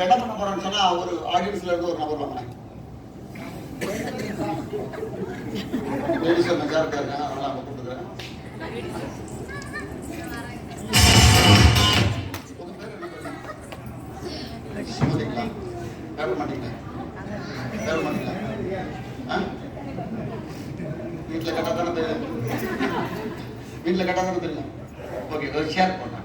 என்ன பண்ண போறோம்னு சொன்னா ஒரு ஆடியன்ஸ்ல இருந்து ஒரு நபர் வாங்கினேன். லேடிஸ் மெஜாரிட்டி இருக்காங்க, அதனால அவங்க கூப்பிட்டுக்கிறேன். பேப்பர் மாட்டீங்களா? பேப்பர் மாட்டீங்களா? வீட்டில் கட்டால் தானே தெரியும். வீட்டில் கட்டால் தானே தெரியும். ஓகே, ஒரு ஷேர் பண்ணாங்க.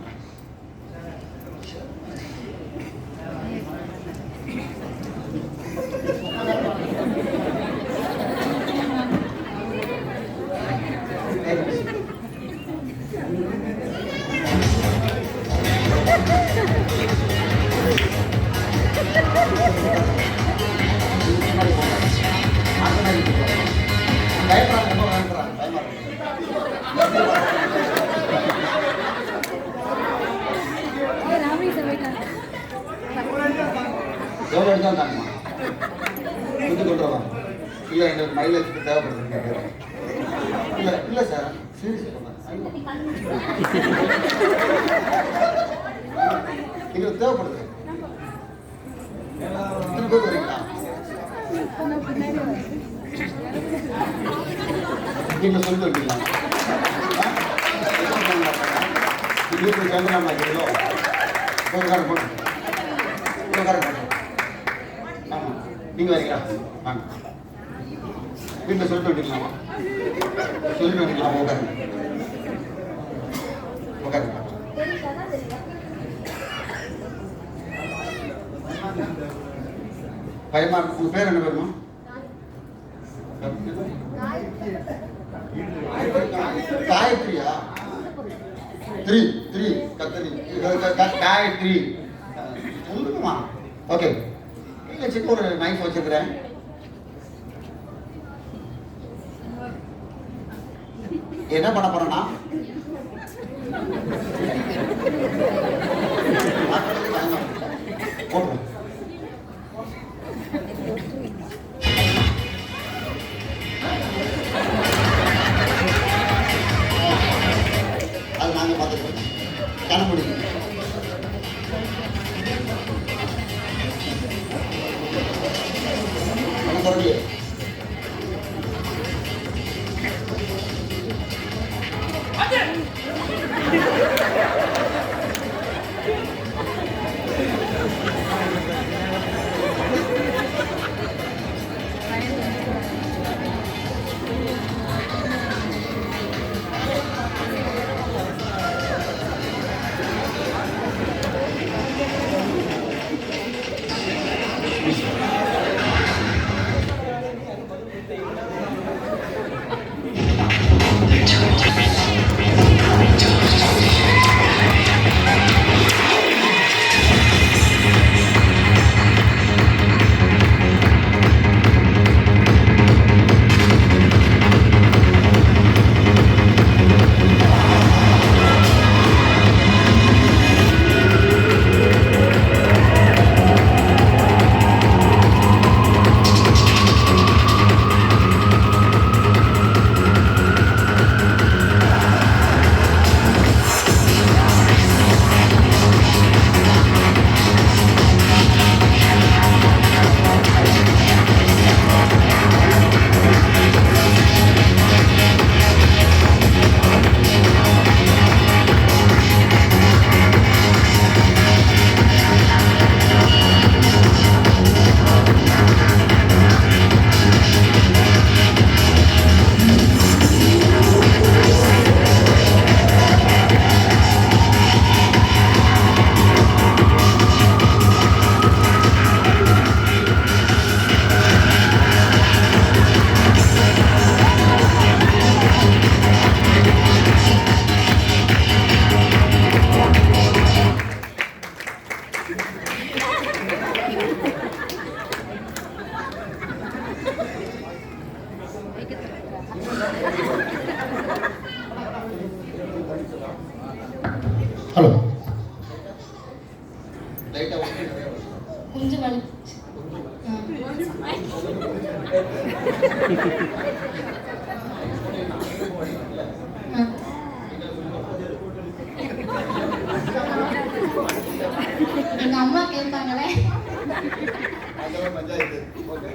எவ்வளோ எடுத்தால் தாங்கம்மா கொடுத்து கொண்டுருவாங்க. இல்லை எங்களுக்கு மைலேஜுக்கு தேவைப்படுது. இல்லை இல்லை சார், சீரியஸ் எங்களுக்கு தேவைப்படுது. எத்தனை பேர் வரீங்களா? நீங்கள் சொல்லிட்டு வரீங்களா? வீட்டில் சேர்ந்துடாம இருக்கிறதோ உபகாரம் பண்ணு, உபகாரம் பண்ணு. ஆமாம், நீங்கள் வரீங்களா? வாங்க. வீட்டில் சொல்லிட்டு வந்துடலாமா? சொல்லிட்டு வந்துடலாமா? உட்காருங்க, உட்காருங்க. பயமா உங்க பேர் என்ன பேருமா? காயத்ரியா? த்ரீ கத்திரி காயத்ரி சொல்லுங்கம்மா. ஓகே, இல்லை சின்ன ஒரு நைஃப் வச்சுக்கிறேன். என்ன பண்ண போறேன்னா போடுறேன். அது நாங்கள் பார்த்துக்கிறோம். காண முடியும். சொல்லியே ஹலோ கொஞ்சம் வலி எங்க அம்மா கேட்பாங்களே அதெல்லாம் பஞ்சாயத்து. ஓகே.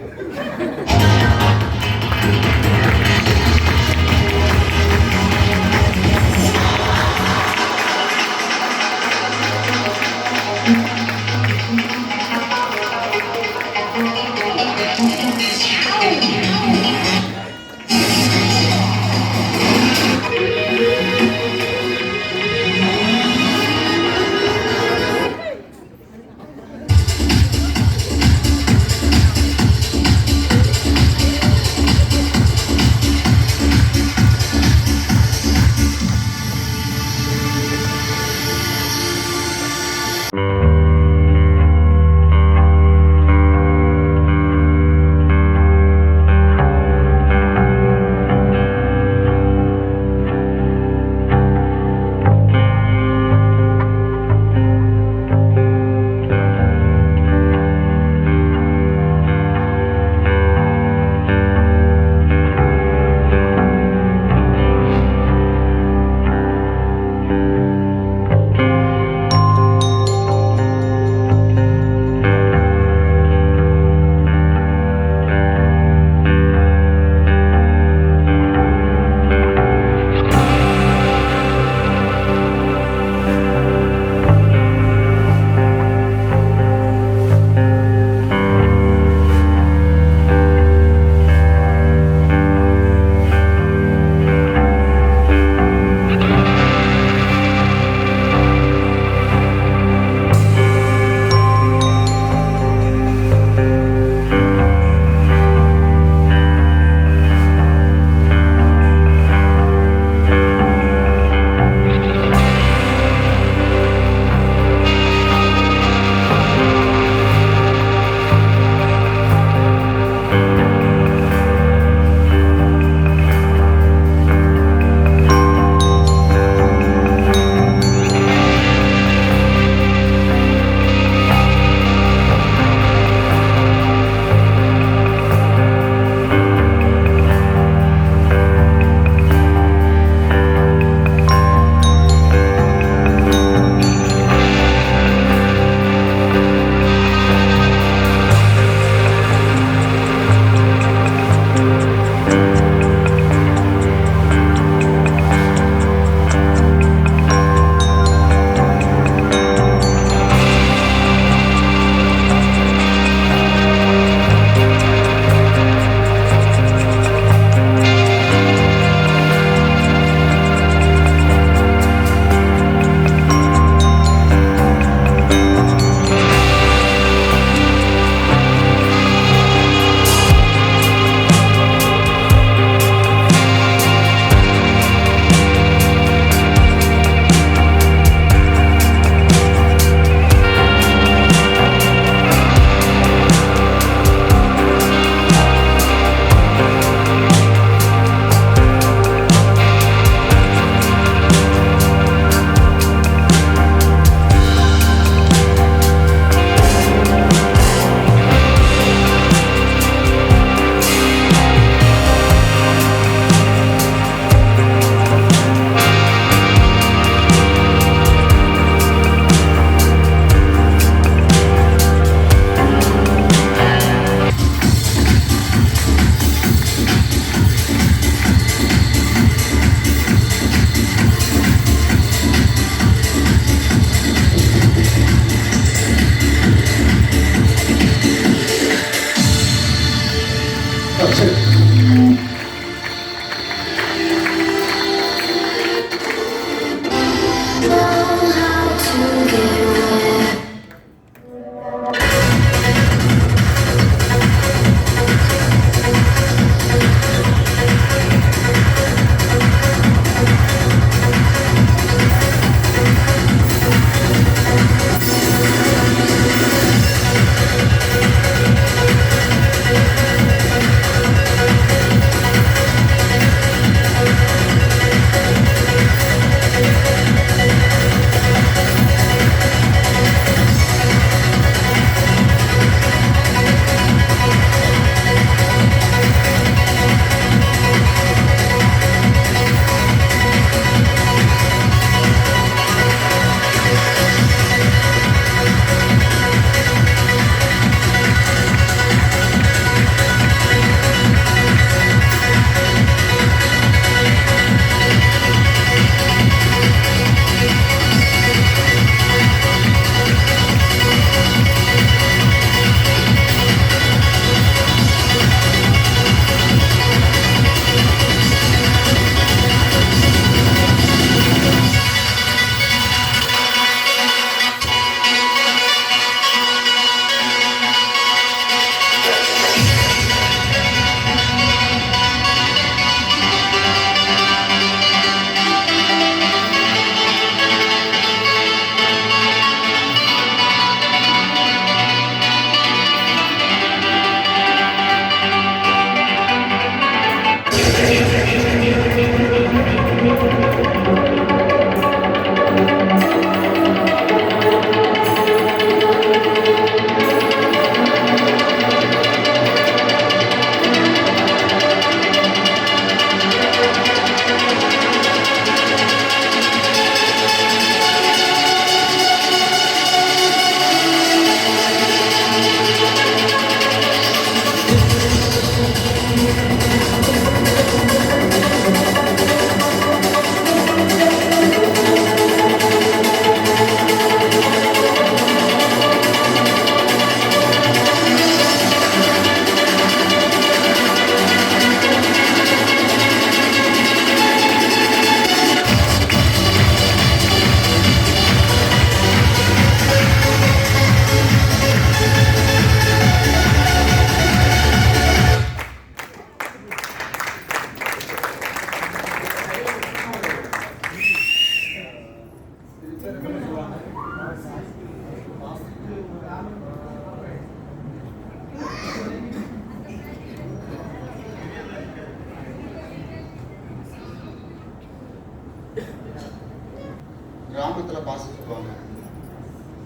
கிராமத்தில் பாஸ் சொல்லுவாங்க.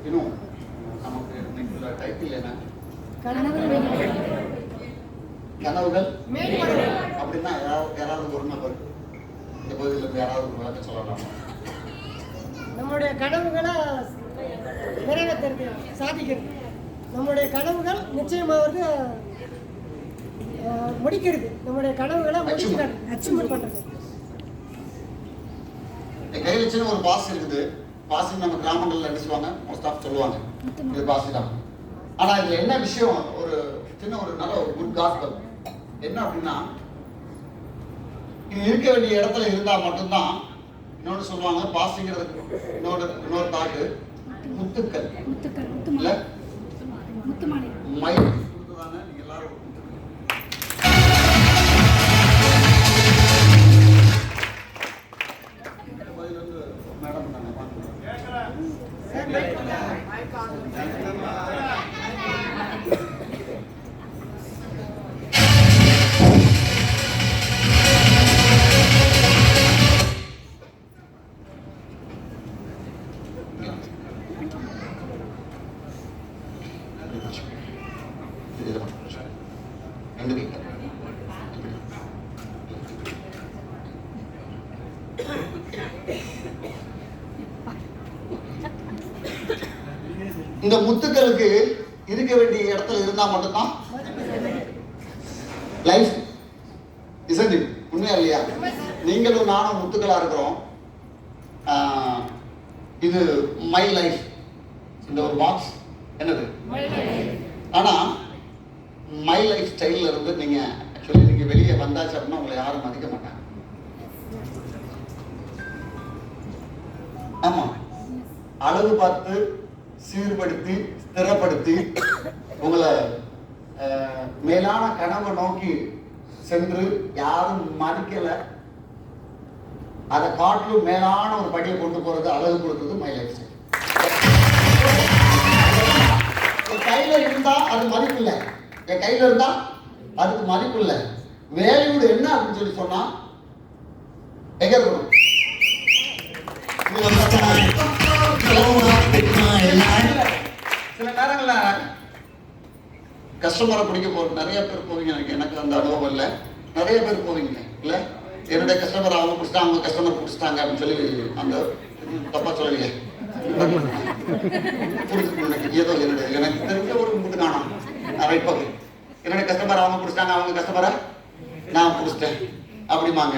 இன்னும் நமக்கு இன்னைக்குள்ள டைட்டில் என்ன? கனவுகள் அப்படின்னா யாராவது ஒரு நபர் இந்த பகுதியில் இருந்து யாராவது ஒரு விளக்கம் சொல்லலாம். நம்முடைய கனவுகளை நிறைவேற்றுறது, சாதிக்கிறது. நம்முடைய கனவுகள் நிச்சயமாக முடிக்கிறது. நம்முடைய கனவுகளை முடிக்கிறது, அச்சீவ்மெண்ட் பண்றது. என் கையில் சின்ன ஒரு பாஸ் இருக்குது. பாஸ் நம்ம கிராமங்கள்ல என்ன சொல்லுவாங்க, மோஸ்ட் ஆஃப் சொல்லுவாங்க இது பாஸ் தான். ஆனா இதுல என்ன விஷயம், ஒரு சின்ன ஒரு நல்ல ஒரு குட் காஸ்பல் என்ன அப்படின்னா, இது இருக்க வேண்டிய இடத்துல இருந்தா மட்டும்தான். இன்னொன்று சொல்லுவாங்க பாசிங்கிறதுக்கு இன்னொரு தாக்கு முத்துக்கள் இல்ல மயில் தானே. நீங்க எல்லாரும் மேடம் இந்த முத்துக்களுக்கு இருக்க வேண்டிய இடத்துல இருந்தா மட்டும்தான் லைஃப். இசைந்து உண்மையா இல்லையா? நீங்களும் நானும் முத்துக்களா இருக்கிறோம். இது மை லைஃப். இந்த ஒரு பாக்ஸ் என்னது? ஆனா மை லைஃப் ஸ்டைல்ல இருந்து நீங்க ஆக்சுவலி நீங்க வெளியே வந்தாச்சு அப்படின்னா உங்களை யாரும் மதிக்க மாட்டாங்க. ஆமா, அளவு பார்த்து சீர்படுத்தி ஸ்திரப்படுத்தி உங்களை மேலான கனவை நோக்கி சென்று யாரும் மதிக்கல, அதை காட்டிலும் மேலான ஒரு படியை கொண்டு போறது, அழகு கொடுத்தது மை லைஃப் ஸ்டைல். என் கையில இருந்தா அது மதிப்பு இல்லை, என் கையில இருந்தா அதுக்கு மதிப்பு இல்லை. வேல்யூடு என்ன அப்படின்னு சொல்லி சொன்னா எங்க இருக்கணும்? சில நேரங்கள்ல கஸ்டமரை பிடிக்க போறது நிறைய பேர் போவீங்க. எனக்கு அந்த அனுபவம் இல்லை. நிறைய பேர் போவீங்க இல்ல, என்னுடைய கஸ்டமர் அவங்க பிடிச்சிட்டாங்க, அவங்க கஸ்டமர் பிடிச்சிட்டாங்க அப்படின்னு சொல்லி அந்த தப்பா சொல்லலையே. ஏதோ எனக்கு தெரிஞ்ச ஒரு முட்டு காணும் ரைட் பக்கம். என்னுடைய கஸ்டமர் அவங்க பிடிச்சிட்டாங்க, அவங்க கஸ்டமரை நான் பிடிச்சிட்டேன் அப்படிமாங்க.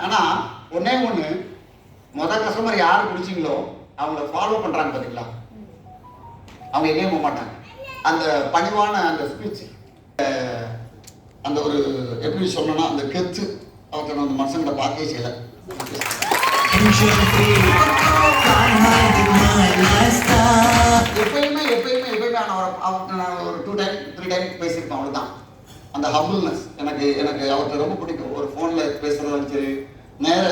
ஆனா ஒன்னே ஒண்ணு, முதல் கஸ்டமர் யாரு பிடிச்சிங்களோ அவங்கள ஃபாலோ பண்றாங்க பாத்தீங்களா, அவங்க எங்கேயும் போக மாட்டாங்க. அந்த பணிவான அந்த ஸ்பீச், அந்த ஒரு எப்படி சொல்லணும்னா அந்த கெத்து அவர்கிட்ட அந்த மனுஷங்களை பார்க்கவே செய்யல. எப்பயுமே அவர்கிட்ட நான் ஒரு 2 டைம் 3 டைம் பேசியிருப்பேன். அவ்வளவுதான். அந்த ஹம்பிள்னஸ் எனக்கு அவர்கிட்ட ரொம்ப பிடிக்கும். ஒரு ஃபோன்ல பேசுறதும் சரி, நேர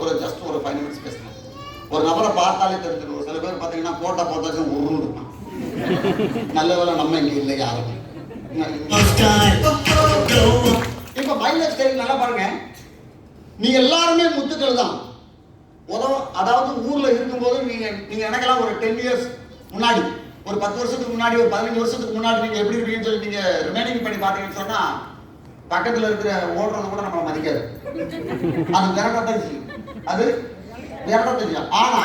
ஒரு ஜஸ்ட் ஒரு 5 minutes பேசுறேன். ஒரு நபரை பார்த்தாலே தெரிஞ்சிடும். ஒரு சில பேர் பார்த்தீங்கன்னா போட்டா போட்டாச்சும் உருன்னு இருப்பான். நல்ல வேலை நம்ம இங்க இல்லை யாரும். இப்ப மை லைஃப் ஸ்டைல் நல்லா பாருங்க. நீங்க எல்லாருமே முத்துக்கள் தான். அதாவது ஊர்ல இருக்கும்போது நீங்க நினைக்கலாம் ஒரு 10 years முன்னாடி, ஒரு 10 வருஷத்துக்கு முன்னாடி, ஒரு 15 வருஷத்துக்கு முன்னாடி நீங்க எப்படி இருப்பீங்கன்னு சொல்லி நீங்க ரிமைனிங் பண்ணி பாத்தீங்கன்னு சொன்னா பக்கத்துல இருக்கிற ஓடுறது கூட நம்ம மதிக்காது. அது விரட்டத்தான் செய்யும். அது விரட்டத்தான் செய்யும். ஆனா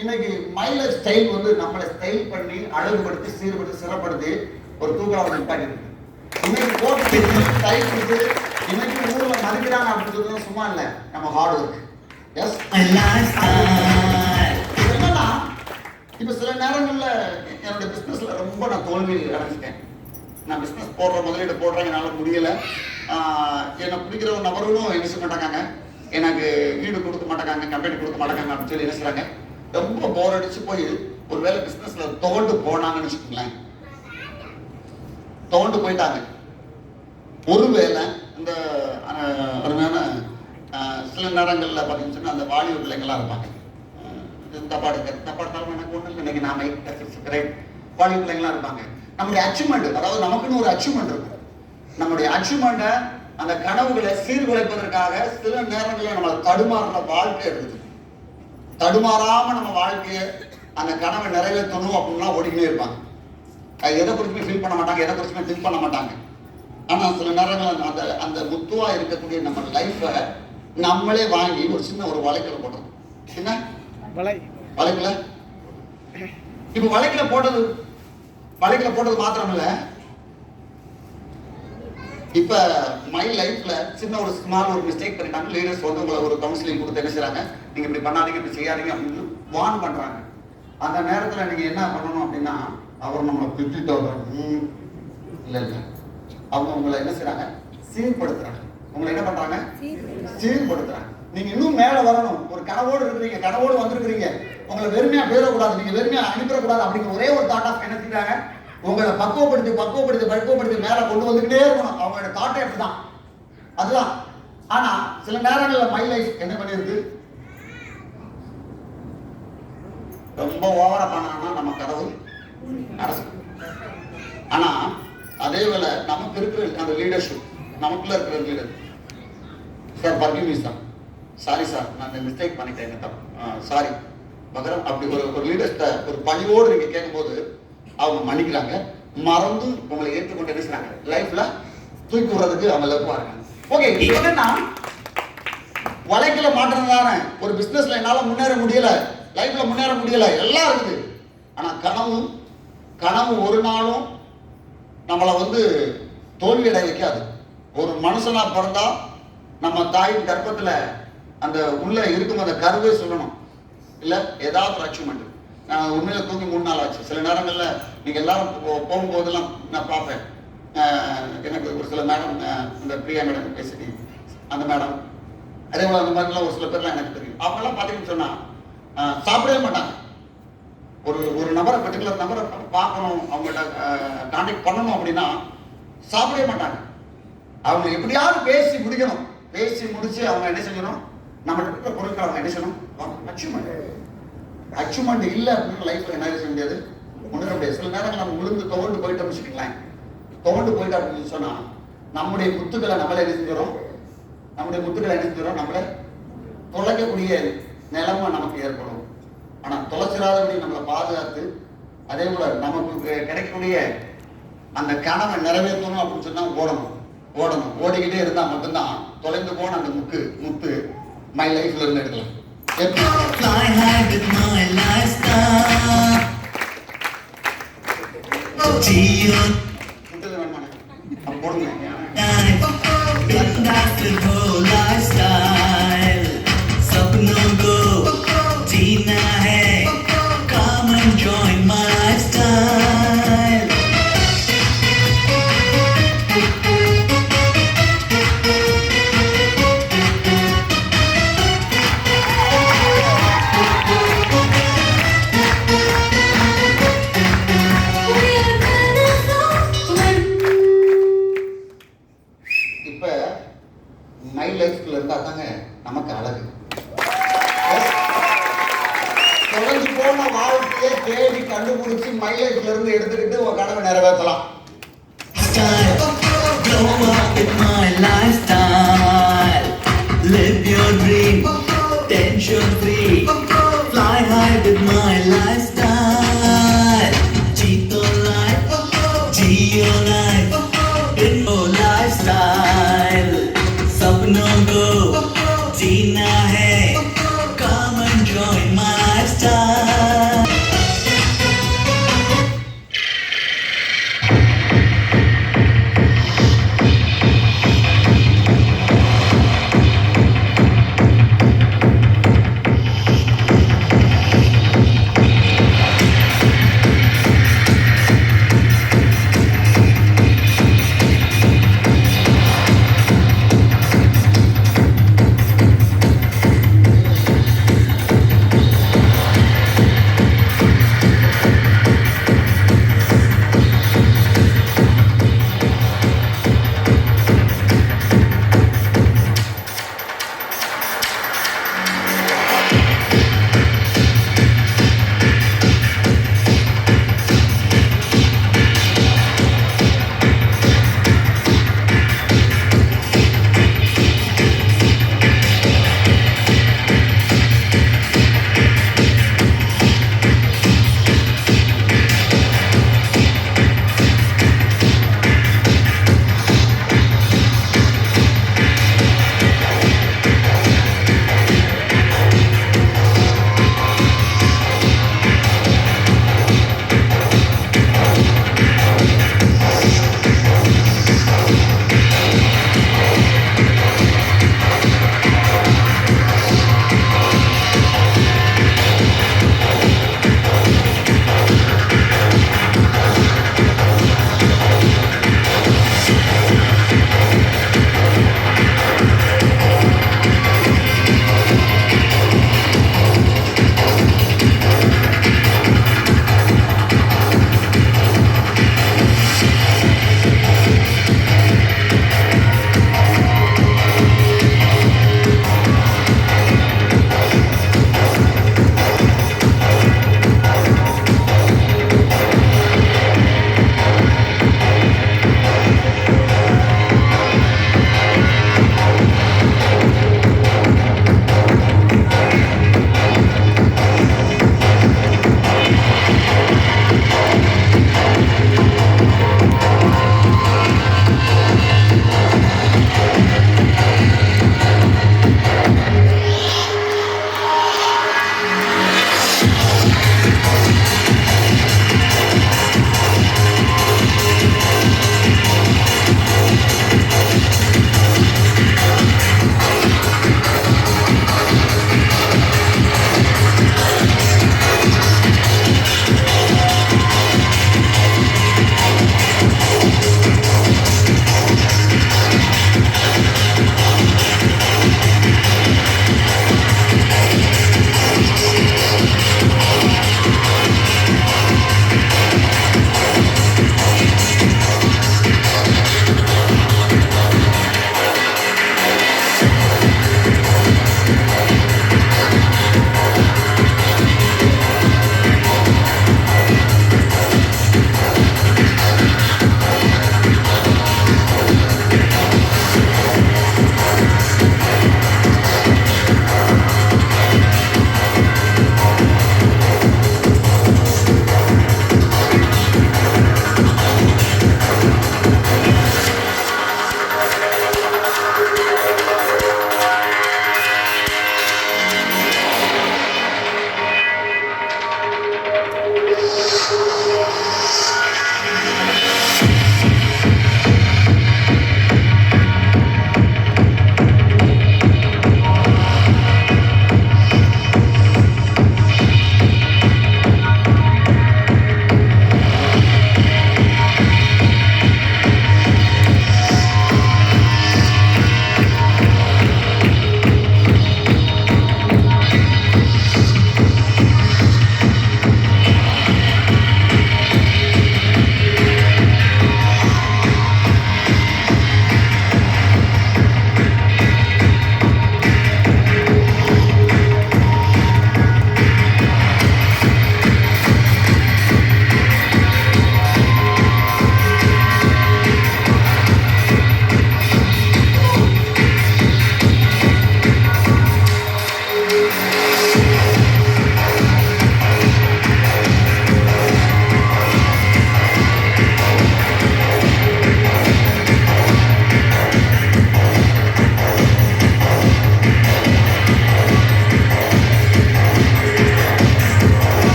இன்னைக்கு மை லைஃப் ஸ்டைல் வந்து நம்மளை ஸ்டைல் பண்ணி அழகுபடுத்தி சீர்படுத்தி சிறப்படுத்தி ஒரு தூக்கலாக நிப்பாட்டி இருக்கு. இன்னைக்கு போட்டு ஸ்டைல் கொடுத்து இன்னைக்கு ஊர்ல மதிக்கிறாங்க அப்படின்னு சொல்றது சும்மா இல்லை, நம்ம ஹார்ட் ஒர்க். எஸ், என்னன்னா இப்ப சில நேரங்கள்ல என்னோட பிசினஸ்ல ரொம்ப நான் தோல்வி அடைஞ்சிட்டேன். நான் பிசினஸ் முதலீடு போடுறேன், என்னால முடியல. என்னை பிடிக்கிற ஒரு நபர்களும் என்ன செய்ய மாட்டாங்க, எனக்கு வீடு கொடுக்க மாட்டாங்க, கம்பெனி கொடுக்க மாட்டாங்க அப்படின்னு சொல்லி என்ன செய்றாங்க, ரொம்ப போர் அடிச்சு போய் ஒருவேளை பிசினஸ்ல தோண்டு போனாங்கன்னு வச்சுக்கோங்களேன். தோண்டு போயிட்டாங்க. ஒருவேளை இந்த அருமையான சில நேரங்கள்ல பார்த்தீங்கன்னு சொன்னா அந்த வாலிப பிள்ளைங்களாம் இருப்பாங்க. தப்பாடுத்தாலும் எனக்கு ஒண்ணு இல்லை, இன்னைக்கு நாம வாலிப பிள்ளைங்களாம் இருப்பாங்க. நம்முடைய அச்சீவ்மெண்ட், அதாவது நமக்குன்னு ஒரு அச்சீவ்மெண்ட் இருக்கும். நம்முடைய அச்சீவ்மெண்ட்டை, அந்த கனவுகளை சீர்குலைப்பதற்காக சில நேரங்களில் நம்ம தடுமாறுற வாழ்க்கை இருக்குது. தடுமாறாம நம்ம வாழ்க்கையை அந்த கனவை நிறைவேற்றணும் அப்படின்னா ஓடிக்கிட்டே இருப்பாங்க. எதை குறிச்சுமே ஃபீல் பண்ண மாட்டாங்க, எதை குறிச்சுமே திங்க் பண்ண மாட்டாங்க. ஆனா சில நேரங்கள் அந்த அந்த முத்துவா இருக்கக்கூடிய நம்ம லைஃபை நம்மளே வாங்கி ஒரு சின்ன ஒரு வலைக்குள்ள போடுறோம். என்ன வலைக்குள்ள இப்ப வலைக்குள்ள போட்டது மாத்திரம் இல்ல, இப்ப மை லைஃப்ல சின்ன ஒரு ஸ்மால் ஒரு மிஸ்டேக் பண்ணிட்டாங்க. லீடர்ஸ் வந்து உங்களை ஒரு கவுன்சிலிங் கொடுத்து என்ன செய்றாங்க, நீங்க இப்படி பண்ணாதீங்க, இப்படி செய்யாதீங்க அப்படின்னு வார்ன் பண்றாங்க. அந்த நேரத்துல நீங்க என்ன பண்ணணும் அப்படின்னா, அவர் நம்மளை திட்டாங்க இல்ல இல்ல, அவங்க உங்களை என்ன செய்றாங்க, சீர்படுத்துறாங்க. உங்களை என்ன பண்றாங்க, சீர்படுத்துறாங்க. நீங்க இன்னும் மேல வரணும். ஒரு கனவோடு இருக்கிறீங்க, கனவோடு வந்திருக்கிறீங்க, உங்களை வெறுமையா போயிடக்கூடாது, நீங்க வெறுமையா அனுப்பிடக்கூடாது அப்படிங்கிற ஒரே ஒரு தாட் ஆஃப் என்ன செய்றாங்க, உங்களை பக்குவப்படுத்தி மேல கொண்டு வந்துகிட்டே இருக்கணும். அவங்களோட தாட்டே அப்படிதான், அதுதான். ஆனா சில நேரங்கள்ல மை லைஃப் என்ன பண்ணிருக்கு, ரொம்ப ஓவரா பண்ணாங்கன்னா நம்ம கதவு அரசு. ஆனா அதே வேளை நமக்கு இருக்கிற அந்த லீடர்ஷிப், நமக்குள்ள இருக்கிற leader, sir forgive me sir, sorry sir நான் இந்த மிஸ்டேக் பண்ணிட்டேன், சாரி பகரம், அப்படி ஒரு லீடர்ஸ்ட ஒரு பணிவோடு நீங்க கேட்கும்போது அவங்க மன்னிக்கிறாங்க, மறந்து உங்களை ஏற்றுக்கொண்டு என்ன செய்றாங்க, லைஃப்ல தூக்கி விடுறதுக்கு அவங்க லெப்பாங்க. ஓகே, இது என்னன்னா வலைக்குள்ள மாற்றம் தானே. ஒரு பிசினஸ்ல என்னால முன்னேற முடியல, லைஃப்ல முன்னேற முடியல, எல்லாம் இருக்குது. ஆனா கனவு ஒரு நாளும் நம்மளை வந்து தோல்வி அடைய வைக்காது. ஒரு மனுஷனா பிறந்தா நம்ம தாயின் கர்ப்பத்துல அந்த உள்ள இருக்கும் அந்த கருவே சொல்லணும், இல்ல ஏதாவது ஒரு அச்சீவ்மெண்ட். நான் உண்மையில தூங்கி 3 நாள் ஆச்சு. சில நேரங்கள்ல நீங்க எல்லாரும் போகும்போதெல்லாம் நான் பார்ப்பேன், எனக்கு ஒரு சில மேடம், இந்த பிரியா மேடம் பேசிட்டு அந்த மேடம், அதே போல அந்த மாதிரிலாம் ஒரு சில பேர்லாம் எனக்கு தெரியும். அவங்கெல்லாம் பார்த்தீங்கன்னு சொன்னா சாப்பிடவே மாட்டாங்க. ஒரு நபரை, பர்டிகுலர் நபரை பார்க்கணும், அவங்கள்ட்ட கான்டாக்ட் பண்ணணும் அப்படின்னா சாப்பிடவே மாட்டாங்க. அவங்க எப்படியாவது பேசி முடிக்கணும். பேசி முடிச்சு அவங்க என்ன செய்யணும், நம்ம இருக்கிற பொருட்கள் அவங்க என்ன செய்யணும், அச்சீவ்மெண்ட் இல்லை அப்படின்னு லைஃப்ல என்ன செய்ய முடியாது, முன்னேற முடியாது. சில நேரங்கள் நம்ம விழுந்து துவண்டு போயிட்டோம் வச்சுக்கலாம். துவண்டு போயிட்டோம் அப்படின்னு சொன்னா நம்முடைய முத்துக்களை நம்மளே என்ன செஞ்சிடும், நம்மளை தொலைக்கக்கூடிய நிலைமை நமக்கு ஏற்படும். ஆனா தொலைச்சிடாதபடி நம்மளை பாதுகாத்து, அதே போல நமக்கு கிடைக்கக்கூடிய அந்த கனவை நிறைவேற்றணும் அப்படின்னு சொன்னா ஓடணும். ஓடிக்கிட்டே இருந்தா மட்டும்தான் தொலைந்து போன அந்த முத்து மை லைஃப்ல இருந்து எடுக்கலாம். Fly high with my lifestyle. Geo. That's the whole lifestyle. Sapno ko jeena hai. Come and join my lifestyle. My லைஃப்ல இருந்தா தாங்க நமக்கு அழகு. தொலைஞ்சு போன வாழ்க்கையை தேடி கண்டுபிடிச்சு மை லைஃப்ல இருந்து எடுத்துக்கிட்டு ஒரு கனவை நிறைவேற்றலாம். Glow up with my lifestyle. Live your dream, tension free. Fly high with my lifestyle. Cheeto life, Geo life. In your lifestyle. Sapno ko jeena hai. Come and join my lifestyle.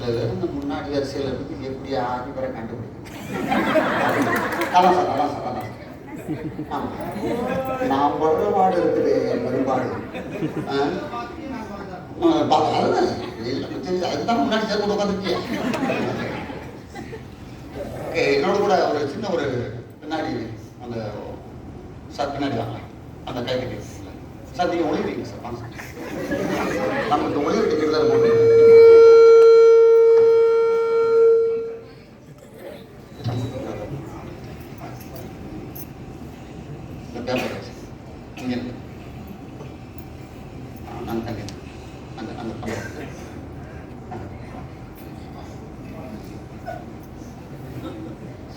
சில பேர் இந்த முன்னாடி வரிசையில் இருந்து எப்படி ஆகி வர கண்டுபிடிக்கும். அதான் சார் அதான் சார் அதான் ஆமாம் நான் படுற பாடு இருக்குது பெரும்பாடு. அதுதான் முன்னாடி சார் கூட உட்காந்துருக்கியா. ஓகே என்னோட கூட ஒரு சின்ன ஒரு பின்னாடி அந்த சார் பின்னாடி வாங்க அந்த கை கட்டி சார் நீங்கள் ஒளிவிங்க சார் வாங்க சார். நமக்கு ஒளிவு டிக்கெட் தான் போட்டு இந்த பேப்பர் இங்கே இருக்கு நான் தண்ணி அந்த அந்த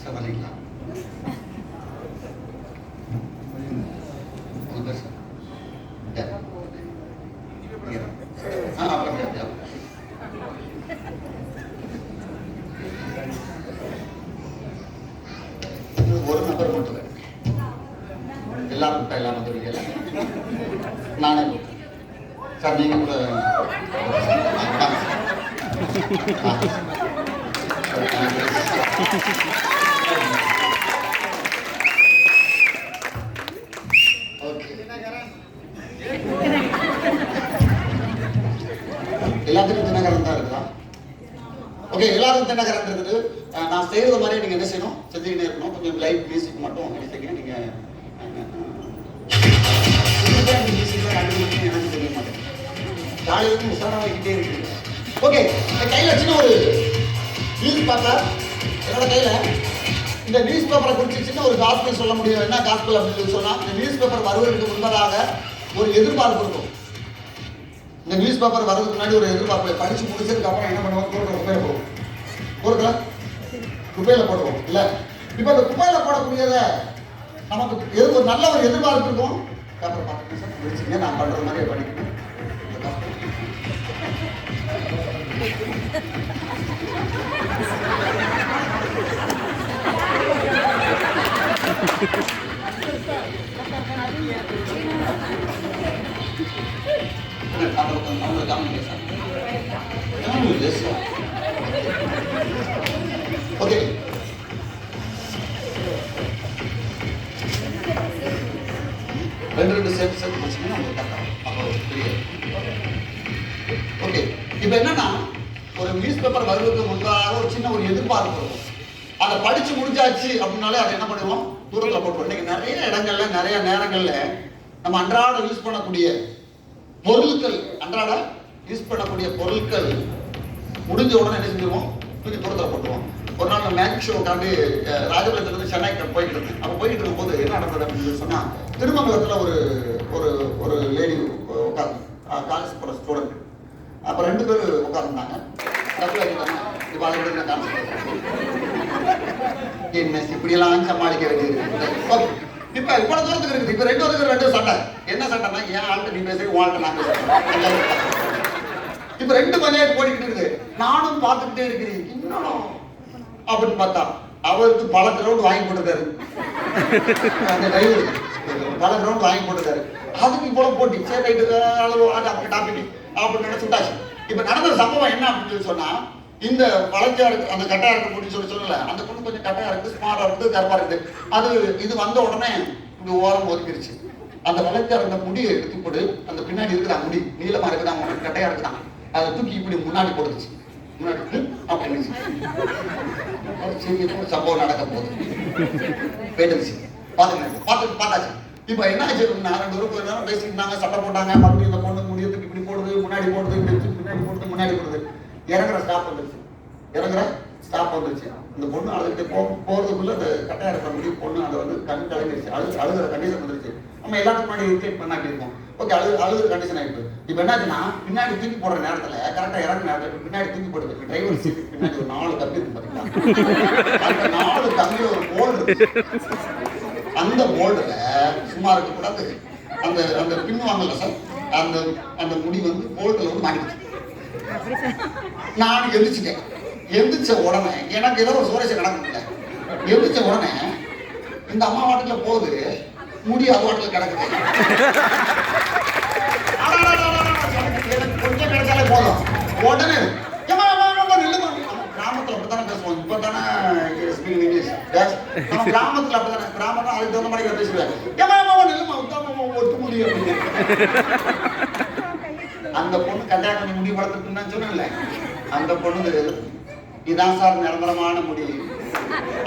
சார் வரீங்களா ஒரு நபர் மட்டும் எல்லாரும் எல்லாம் வந்துருக்கீங்க. நானே சார் நீங்க கூட எல்லாத்துக்கும் தினகரன் தான் இருக்கலாம். ஓகே எல்லாரும் தினகரன் இருக்குது. நான் செய்யறது மாதிரி நீங்க என்ன செய்யணும் செஞ்சுக்கிட்டே இருக்கணும். கொஞ்சம் லைட் மியூசிக் மட்டும் எடுத்துக்கங்க. நீங்க எனக்கு தெரிய மாட்டேன் காலையிலிருந்து உசாராகிட்டே இருக்கு. ஓகே இந்த கையில சின்ன ஒரு நியூஸ் பேப்பர் என்னோட கையில இந்த நியூஸ் பேப்பரை குறித்து சின்ன ஒரு காஸ்பிள் சொல்ல முடியும். என்ன காஸ்பிள் அப்படின்னு சொன்னா இந்த நியூஸ் பேப்பர் வருவதற்கு முன்பதாக ஒரு எதிர்பார்ப்பு இருக்கும். இந்த நியூஸ் பேப்பர் வர்றதுக்கு முன்னாடி ஒரு எதிர்பார்ப்பு படிச்சு முடிச்சதுக்கு அப்புறம் என்ன பண்ணுவோம் குப்பையில போடுவோம். போடுறதுல குப்பையில போடுவோம் இல்ல. இப்ப அந்த குப்பையில போடக்கூடியத நமக்கு எது ஒரு நல்ல ஒரு எதிர்பார்ப்பு இருக்கும். பேப்பர் பார்த்து முடிச்சுங்க நான் பண்றது மாதிரியே படிக்கணும். ஓகே ரெண்டு சேர்த்து வச்சுக்கணும். ஓகே இப்போ என்னன்னா ஒரு நியூஸ் பேப்பர் வருவதற்கு முன்பாக ஒரு சின்ன ஒரு எதிர்பார்ப்பு இருக்கும். அதை படிச்சு முடிஞ்சாச்சு அப்படின்னாலே அதை என்ன பண்ணுவோம் தூரத்தில் போட்டுருவோம். இன்னைக்கு நிறைய இடங்கள்ல நிறைய நேரங்கள்ல நம்ம அன்றாட யூஸ் பண்ணக்கூடிய பொருட்கள் முடிஞ்ச உடனே என்ன செஞ்சிருவோம் தூக்கி தூரத்தில் போட்டுருவோம். ஒரு நாள் நான் மேஜிக் ஷோ காண்டி ராஜபாளையத்துலேருந்து சென்னைக்கு போயிட்டு இருந்தேன். அப்போ போயிட்டு இருக்கும்போது என்ன நடந்தது அப்படின்னு சொன்னா திருமங்கலத்தில் ஒரு ஒரு ஒரு லேடி உட்காந்து காலேஜ் போகிற ஸ்டூடெண்ட். அப்போ 2 பேர் உட்காந்துருந்தாங்க. என்ன இப்படியெல்லாம் சமாளிக்க வேண்டியது. இப்ப இவ்வளவு தூரத்துக்கு இருக்குது. இப்ப 2 பேருக்கு 2 சண்டை. என்ன சண்டைன்னா என் ஆள்கிட்ட நீ பேசுறீங்க உன் ஆள்கிட்ட நான் பேசுறேன். இப்ப 2 பஞ்சாயத்து போட்டுக்கிட்டு இருக்குது. நானும் பார்த்துக்கிட்டே இருக்கிறேன் இன்னும் அப்படின்னு பார்த்தா அவருக்கு பல கிரவுண்ட் வாங்கி போட்டுருக்காரு. அந்த டிரைவர் பல கிரவுண்ட் வாங்கி போட்டுருக்காரு. அதுக்கு இவ்வளவு போட்டி சரி ரைட்டு அளவு அது அப்படி டாபிக் அப்படின்னு நினைச்சுட்டாச்சு. இப்ப நடந்த சம்பவம் என்ன அப்படின்னு சொன்னா இந்த வளர்ச்சியா இருக்கு அந்த கட்டையா இருக்கு அப்படின்னு சொல்லல. அந்த பொண்ணு கொஞ்சம் கட்டையா இருக்கு ஸ்மார்ட்டா இருக்கு கருப்பா இருக்குது. அது இது வந்த உடனே இங்க ஓரம் ஒதுக்கிடுச்சு. அந்த வளர்ச்சியா இருந்த முடியை எடுத்து போட்டு அந்த பின்னாடி இருக்குதான் முடி நீளமா இருக்குதான் உனக்கு கட்டையா இருக்குதான் அதை தூக்கி இப்படி முன்னாடி போடுச்சு. முன்னாடி அப்படின்னு சம்பவம் நடக்க போகுது. போயிடுச்சு பார்த்தாச்சு. இப்ப என்ன ஆச்சு 2 பேரும் நேரம் பேசிட்டு இருந்தாங்க சட்டை போட்டாங்க. மறுபடியும் இந்த பொண்ணு முடியத்துக்கு இப்படி போடுது முன்னாடி போடுது பின்னாடி போடுது முன்னாடி போடுது. இறங்குற ஸ்டாப் வந்துருச்சு. இந்த பொண்ணு அழுதுகிட்டு போறதுக்குள்ள அந்த கட்டையா இருக்கிற முடி பொண்ணு அதை வந்து கண் கலங்கிடுச்சு. அழுகிற கண்டிஷன் வந்துருச்சு. நம்ம எல்லாத்துக்கும் முன்னாடி இரிட்டேட் பண்ணாட்டி இருக்கோம். ஓகே அழுகிற கண்டிஷன் ஆயிடுச்சு. இப்ப என்னாச்சுன்னா பின்னாடி தூக்கி போடுற நேரத்துல கரெக்டா இறங்குற நேரத்துல பின்னாடி தூக்கி போடுது. டிரைவர் சீட் பின்னாடி ஒரு 4 கம்பி இருக்கு பாத்தீங்களா. அந்த 4 கம்பியில ஒரு போல்டு இருக்கு. அந்த போல்டுல சும்மா இருக்கக்கூடாது. அந்த அந்த பின்னுவாங்கல்ல சார் அந்த அந்த முடி வந்து போல்டுல வந்து மாட்டிடுச்சு. நான் எந்திரிச்சிட்டேன். எந்திரிச்ச உடனே எனக்கு ஏதோ ஒரு சுவாரஸ்யம் நடக்குதுல்ல. எந்திரிச்ச உடனே இந்த அம்மா வாட்டில போகுது முடி அது வாட்டில கிடக்குது. எனக்கு கொஞ்சம் கிடைச்சாலே போதும் உடனே நில்லுங்க நம்ம கிராமத்துல அப்படிதானே, கிராமம் அதுக்கு தகுந்த மாதிரி பேசுவேன். ஏமா நெல்லுமா உத்தாம ஒத்து முடியும் அப்படின்னு. அந்த பொண்ணு கல்யாணம் பண்ணி முடி வளர்த்துட்டுன்னு சொன்னேன்ல, அந்த பொண்ணு இதான் சார் நிரந்தரமான முடி,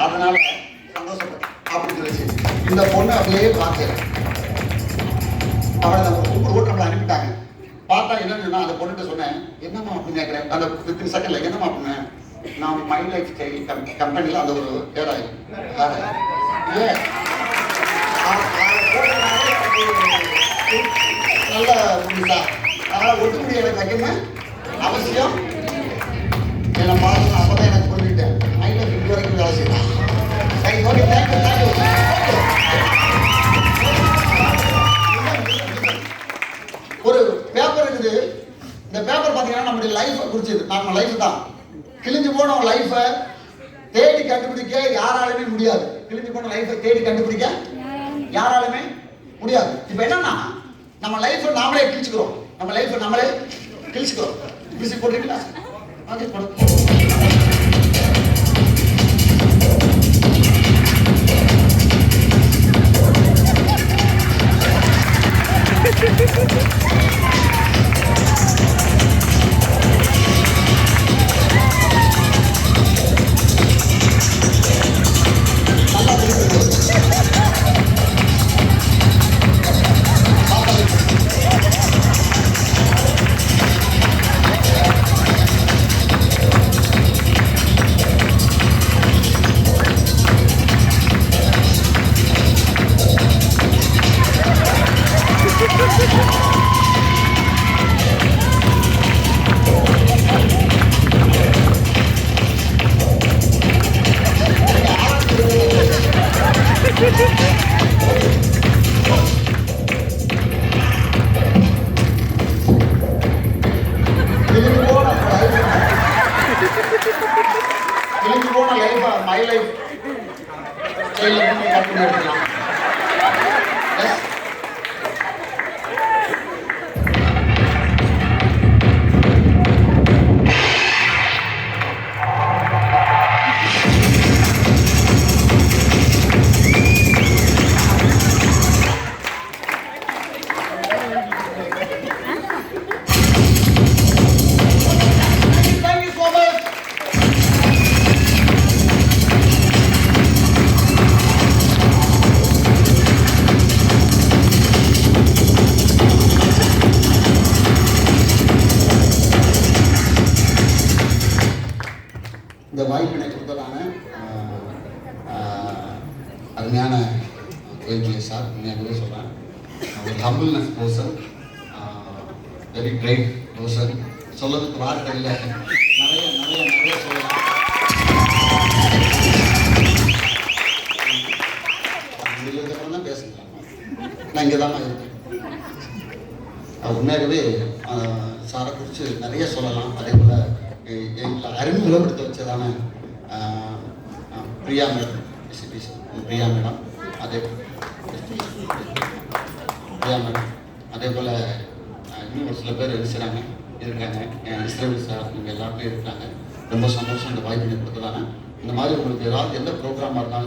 அதனால சந்தோஷப்பட்டேன் அப்படின்னு சொல்லிச்சு. இந்த பொண்ணு அப்படியே பார்த்தேன். அவளை நம்ம ஓட்டு நம்மளை அனுப்பிட்டாங்க. பார்த்தா என்னன்னு சொன்னா அந்த பொண்ணுகிட்ட சொன்னேன், என்னம்மா அப்படின்னு கேட்குறேன். அந்த 15 செகண்ட்ல என்னம்மா அப்படின்னேன், நான் மை லைஃப் ஸ்டைல் கம்பெனியில் அந்த ஒரு ஏடாயிரம் இல்லை நல்ல முடிசா, அதனால் ஒட்டு முடி எனக்கு வைக்கணும் அவசியம். என்னை பார்த்து அப்பதான் எனக்கு புரிஞ்சுக்கிட்டேன். மை லைஃப் இது வரைக்கும் வேலை செய்யலாம். சரி, ஓகே, தேங்க்யூ தேங்க்யூ. ஒரு பேப்பர் இருக்குது. இந்த பேப்பர் பார்த்தீங்கன்னா நம்முடைய லைஃபை குறிச்சது. நம்ம லைஃப் தான். கிழிஞ்சு போன லைஃபை தேடி கண்டுபிடிக்க யாராலுமே முடியாது. கிழிஞ்சு போன லைஃபை தேடி கண்டுபிடிக்க யாராலுமே முடியாது. இப்போ என்னன்னா நம்ம லைஃபை நாமளே கிழிச்சுக்கிறோம். நம்ம லைஃபை நம்மளே கிழிச்சுக்கிறோம். மியூசிக் போட்டுருக்கீங்களா? அது போடு. கிழிஞ்சு போன லைஃபை மை லைஃப் கம்பெனி எடுக்கலாம். இந்த வாய்ப்பினை கொடுத்ததான அருமையான கோயில்களை சார் உண்மையாகவே சொல்கிறேன். ஒரு humbleness person, very great person. சொல்லதுக்கு வார்த்தை இல்லை. நிறைய நிறைய நிறைய சொல்லலாம். இதுக்கப்புறம் தான் பேசுகிறேன். நான் இங்கே தான் இருக்கேன். உண்மையாகவே சாரை குறித்து நிறைய சொல்லலாம். அதே போல் எங்களை அறிமுகப்படுத்த வச்சதான பிரியா மேடம், பிரியா மேடம், அதே பிரியா மேடம், அதே போல் இன்னும் ஒரு சில பேர் இருக்காங்க. இஸ்ரேல் சார், இவங்க எல்லாருமே இருக்காங்க. ரொம்ப சந்தோஷம் இந்த வாய்ப்பு கொடுத்ததானே. இந்த மாதிரி உங்களுக்கு ஏதாவது எந்த ப்ரோக்ராமாக இருந்தாலும்